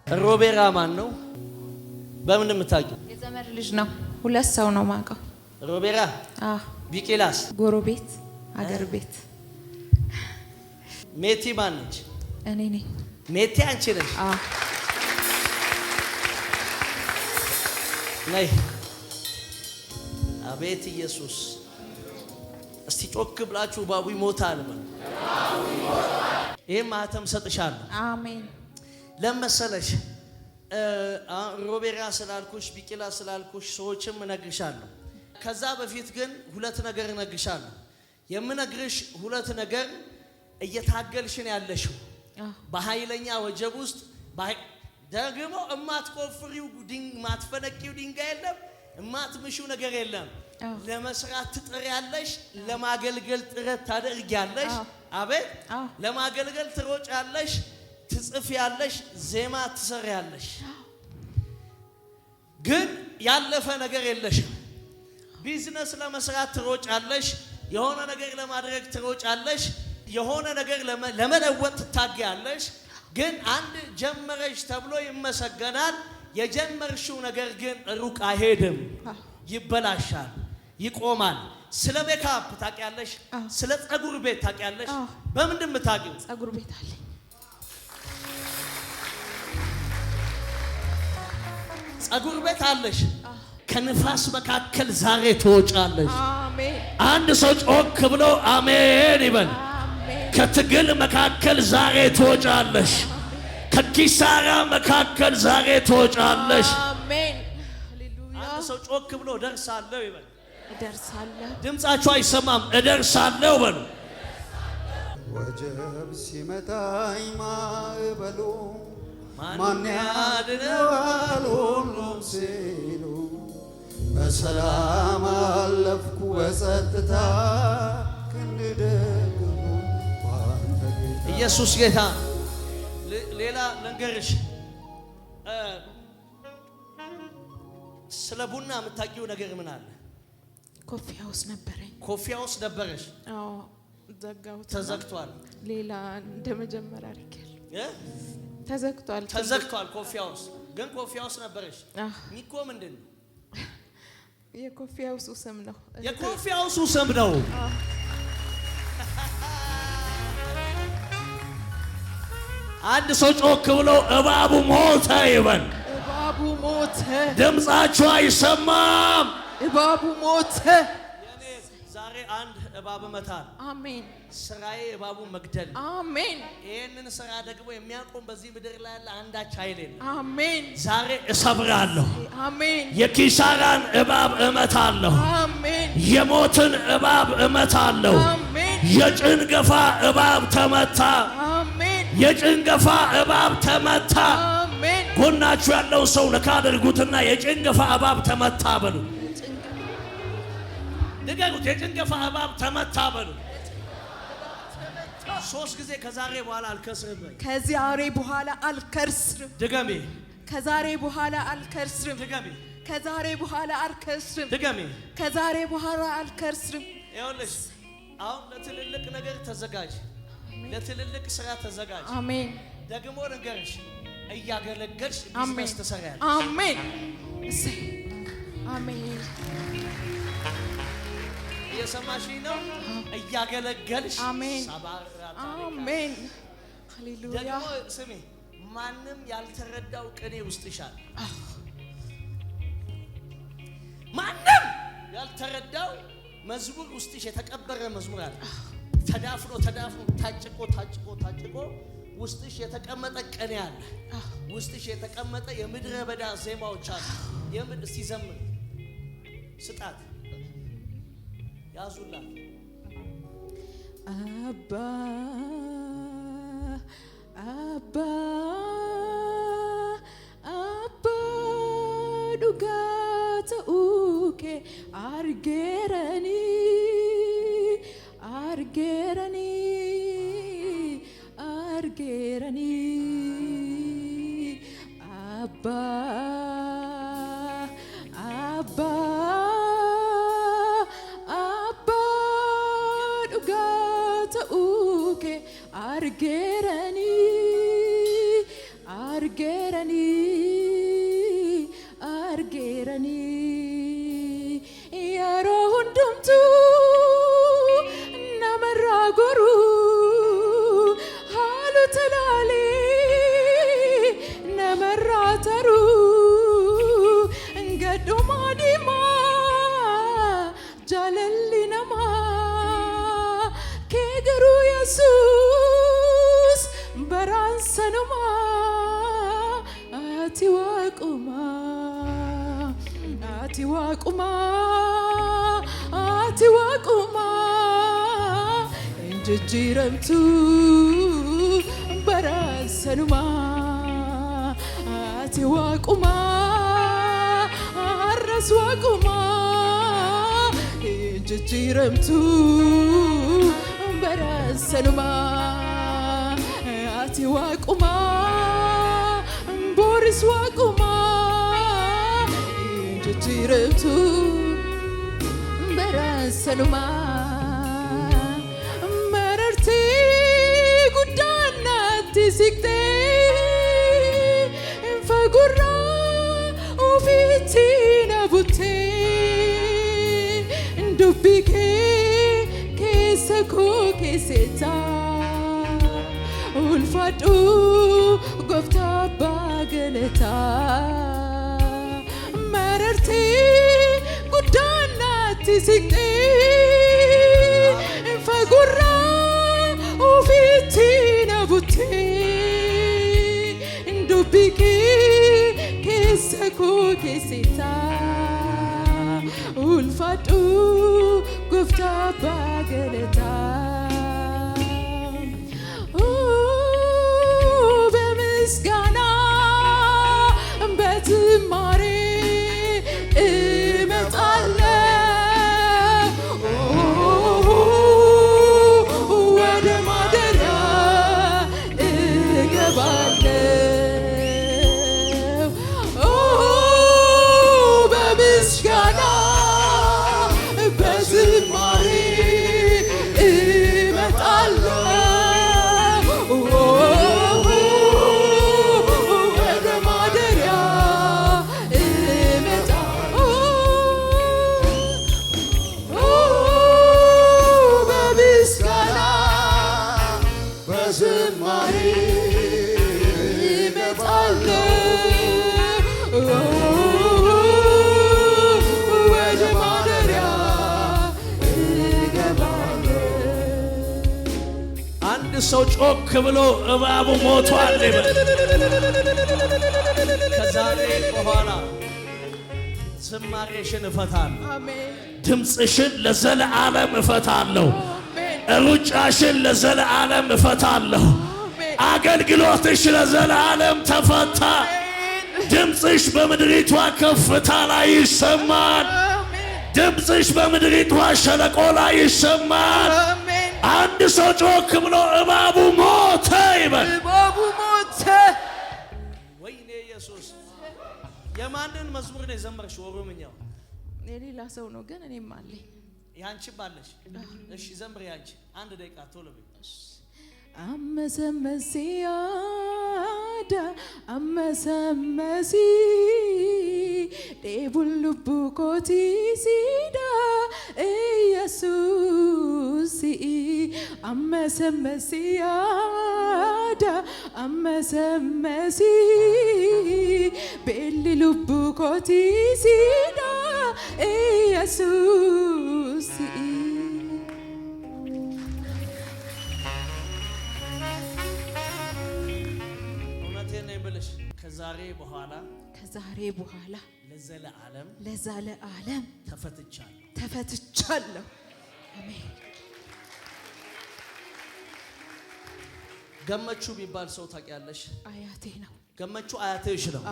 ሮቤራ ማን ነው? በምን የምታውቂው? የዘመድ ልጅ ነው። ሁለት ሰው ነው ማውቀው። ሮቤራ ቢቂላስ? ጎረቤት አገር ቤት። ሜቲ ማን ነች? እኔ ነኝ። ሜቲ አንቺ ነሽ? ነይ። አቤት ኢየሱስ! እስቲ ጮክ ብላችሁ ባቡ ይሞታል ማለት ይሄን ማህተም ሰጥሻለሁ። አሜን። ለመሰለሽ ሮቤራ ስላልኩሽ ቢቂላ ስላልኩሽ ሰዎችም እነግርሻለሁ። ከዛ በፊት ግን ሁለት ነገር እነግርሻለሁ። የምነግርሽ ሁለት ነገር እየታገልሽን ያለሽው በኃይለኛ ወጀብ ውስጥ ደግሞ እማትቆፍሪው ማትፈነቂው ድንጋይ የለም፣ እማትምሺው ነገር የለም። ለመስራት ትጥሪያለሽ፣ ለማገልገል ጥረት ታደርጊያለሽ። አቤት! ለማገልገል ትሮጫለሽ፣ ትጽፊያለሽ፣ ዜማ ትሰሪያለሽ። ግን ያለፈ ነገር የለሽም። ቢዝነስ ለመስራት ትሮጫለሽ፣ የሆነ ነገር ለማድረግ ትሮጫለሽ፣ የሆነ ነገር ለመለወጥ ትታገያለሽ። ግን አንድ ጀመረሽ ተብሎ ይመሰገናል። የጀመርሽው ነገር ግን ሩቅ አይሄድም፣ ይበላሻል፣ ይቆማል። ስለ ሜካፕ ታውቂያለሽ? ስለ ጸጉር ቤት ታውቂያለሽ? በምንድን የምታውቂው? ጸጉር ቤት አለኝ። ጸጉር ቤት አለሽ። ከንፋስ መካከል ዛሬ ትወጫለሽ። አሜን። አንድ ሰው ጮክ ብሎ አሜን ይበል። ከትግል መካከል ዛሬ ትወጫለሽ። ከኪሳራ መካከል ዛሬ ትወጫለሽ። አሜን። ሃሌሉያ። አንድ ሰው ጮክ ብሎ እደርሳለሁ ይበል። እደርሳለሁ። ድምጻችሁ አይሰማም። እደርሳለሁ በሉ። ወጀብ ሲመታኝ ማዕበሉ ማን ያድነዋል ሁሉም ሲሉ በሰላም አለፍኩ በጸጥታ ክንድ ደግሞ ባንተ ጌታ። ኢየሱስ ጌታ። ሌላ ልንገርሽ፣ ስለ ቡና የምታውቂው ነገር ምን አለ? ኮፊ ሃውስ ነበረኝ። ኮፊ ሃውስ ነበረሽ? አዎ፣ ዘጋሁት። ተዘግቷል። ሌላ እንደመጀመሪያ አድርጌያለሁ። ተዘግቷል። ኮፊ ሃውስ ግን ኮፊ ሃውስ ነበረሽ። ሚኮ ምንድን ነው? የኮፊ ሃውሱ ስም ነው። የኮፊ ሃውሱ ስም ነው። አንድ ሰው ጮክ ብሎ እባቡ ሞተ ይበል። እባቡ ሞተ። ድምጻችሁ አይሰማም። እባቡ ሞተ። ዛሬ አንድ እባብ እመታለሁ። አሜን። ስራዬ እባቡ መግደል። አሜን። ይሄንን ስራ ደግሞ የሚያቆም በዚህ ምድር ላይ ያለ አንዳች ኃይል የለም። አሜን። ዛሬ እሰብራለሁ። አሜን። የኪሳራን እባብ እመታለሁ። አሜን። የሞትን እባብ እመታለሁ። አሜን። የጭንገፋ እባብ ተመታ። አሜን። የጭንገፋ እባብ ተመታ። አሜን። ጎናችሁ ያለው ሰው ነካ አድርጉትና የጭንገፋ እባብ ተመታ በሉ። ንገሩት፣ የጭንገፋ እባብ ተመታ በሉ። ሶስት ጊዜ ከዛሬ በኋላ አልከስርም። ከዛሬ በኋላ አልከስርም። ድገሜ። ከዛሬ በኋላ አልከስርም። ድገሜ። ከዛሬ በኋላ አልከስርም። ድገሜ። ከዛሬ በኋላ አልከስርም። ይኸውልሽ አሁን ለትልልቅ ነገር ተዘጋጅ፣ ለትልልቅ ስራ ተዘጋጅ። አሜን። ደግሞ ንገርሽ እያገለገልሽ ቢዝነስ ትሰሪያለሽ። አሜን። እሰይ አሜን። እየሰማሽኝ ነው? እያገለገልሽ። አሜን። አሜን። ሃሌሉያ። ደግሞ ስሚ፣ ማንም ያልተረዳው ቅኔ ውስጥሽ አለ። ማንም ያልተረዳው መዝሙር ውስጥሽ የተቀበረ መዝሙር አለ። ተዳፍኖ ታጭቆ ውስጥሽ የተቀመጠ ቅኔ አለ። ውስጥሽ የተቀመጠ የምድረ በዳ ዜማዎች አሉ። እስቲ ዘምር፣ ስጣት፣ ያዙላት። አባ አባ አባ ዱጋተ ኡኬ አርጌረኒ አርጌረኒ አርጌረኒ አባ አባ አባ ዱጋተ ኡኬ አርጌረኒ አርጌረኒ argeerani yeroo hundumtu namarraa goru haalota laalee namarraa taru gadhumaa diimaa jaalalli namaa kee garuu Yesuus baraan sanumaa ati waaqumaa ati waaqumaa ati waaqumaa injijjiiramtu baraan sanumaa ati waaqumaa har'as waaqumaa injijjiiramtu baraan sanumaa ati waaqumaa boris waaqumaa injijjiiramtu baraan sanumaa marartii guddaan naatti siqtee fagurraa ofiitti na buttee dubbii kee keessa koo keessaa ulfaadhu gooftaa abbaa galataa marartii guddaan naatti siqtee fagurraa ofiitti na buttee dubbii kee keessa koo keessaa ulfaadhu gooftaa abbaa galataa በምስጋና በዝማሬ እመጣለሁ ወደ ማደሪያ እገባለሁ በምስጋና በዝማሬ ሰው ጮክ ብሎ እባቡ ሞቷል ይበል። ከዛሬ በኋላ ዝማሬሽን እፈታለሁ። ድምፅሽን ለዘለዓለም እፈታለሁ። ሩጫሽን ለዘለዓለም እፈታለሁ። አገልግሎትሽ ለዘለዓለም ተፈታ። ድምፅሽ በምድሪቷ ከፍታ ላይ ይሰማል። ድምፅሽ በምድሪቷ ሸለቆ ላይ ይሰማል። አንድ ሰው ጮክ ብሎ እባቡ ሞተ ይበል። እባቡ ሞተ። ወይኔ ኢየሱስ! የማንን መዝሙር ነው የዘመርሽው? ኦሮምኛው የሌላ ሰው ነው ግን እኔም አለኝ። ያንቺ ባለሽ? እሺ ዘምሪ ያንቺ። አንድ ደቂቃ ቶሎ በይ። አመሰመሲያዳ አመሰመሲ ዴቡልቡ ኮቲ ሲዳ ኢየሱስ አመሰመሲያዳ አመሰመሲ ቤልልቡ ኮቲ ሲዳ ኢየሱስ ከዛሬ በኋላ ለዘለዓለም ተፈትቻለሁ። አሜን። ገመቹ ቢባል ሰው ታውቂያለሽ? አያቴ ነው። ገመቹ አያቴሽ ነው።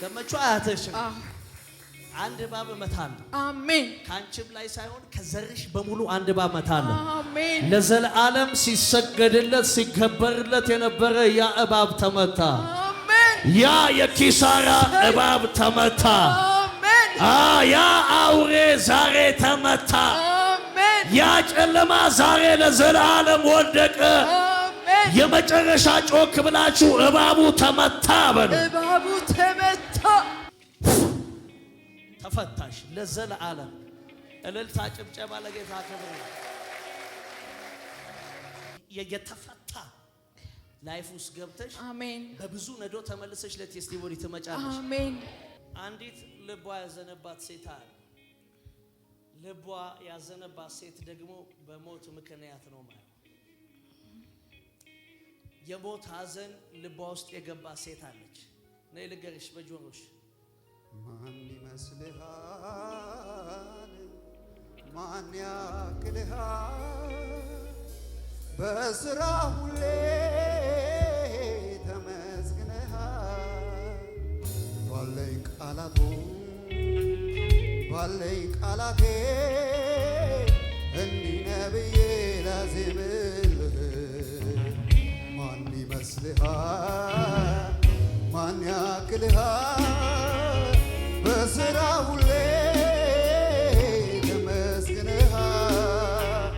ገመቹ አያቴሽ ነው። አንድ እባብ እመታለሁ። አሜን። ካንቺም ላይ ሳይሆን ከዘርሽ በሙሉ አንድ እባብ እመታለሁ። አሜን። ለዘለዓለም ሲሰገድለት ሲከበርለት የነበረ ያ እባብ ተመታ። ያ የኪሳራ እባብ ተመታ። ያ አውሬ ዛሬ ተመታ። ያ ጨለማ ዛሬ ለዘላለም ወደቀ። የመጨረሻ ጮክ ብላችሁ እባቡ ተመታ በሉ። እባቡ ተመታ። ተፈታሽ ለዘለዓለም። እልልታ ጭብጨባ ለጌታ ክብር። የተፈታ ላይፍ ውስጥ ገብተሽ አሜን። በብዙ ነዶ ተመልሰሽ ለቴስቲሞኒ ትመጫለሽ። አሜን። አንዲት ልቧ ያዘነባት ሴት አለ። ልቧ ያዘነባት ሴት ደግሞ በሞት ምክንያት ነው ማለት የሞት ሐዘን ልቧ ውስጥ የገባ ሴት አለች። ነይ ልንገርሽ በጆሮሽ ማን ይመስልሃል? ማን ያክልሃል? በስራ ሁሌ ተመስግነሃል። ባለኝ ቃላቴ እንዲህ ነብዬ ላዜምልህ። ማን ይመስልሃል? ማን ያክልሃል? በስራ ሁሌ ተመስግነሃል።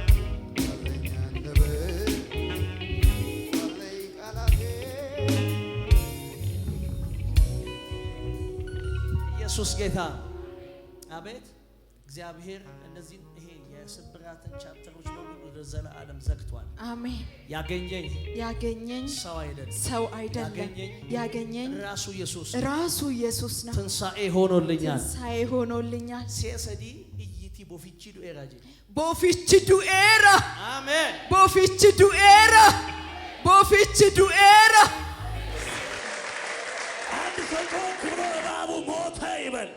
ባለኝ አንደበት ባለኝ ቃላቴ ኢየሱስ ጌታ። አቤት እግዚአብሔር እነዚህ ይሄ የስብራትን ቻፕተሮች በሙሉ ለዘላለም ዘግቷል። አሜን። ያገኘኝ ሰው አይደለም ያገኘኝ ራሱ ኢየሱስ ነው። ትንሣኤ ሆኖልኛል። ሲሰዲ እይቲ ቦፊቺ ዱኤራጂ አሜን። ቦፊቺ ዱኤራ አንድ ሰው ክብረ ባቡ ሞተ ይበል።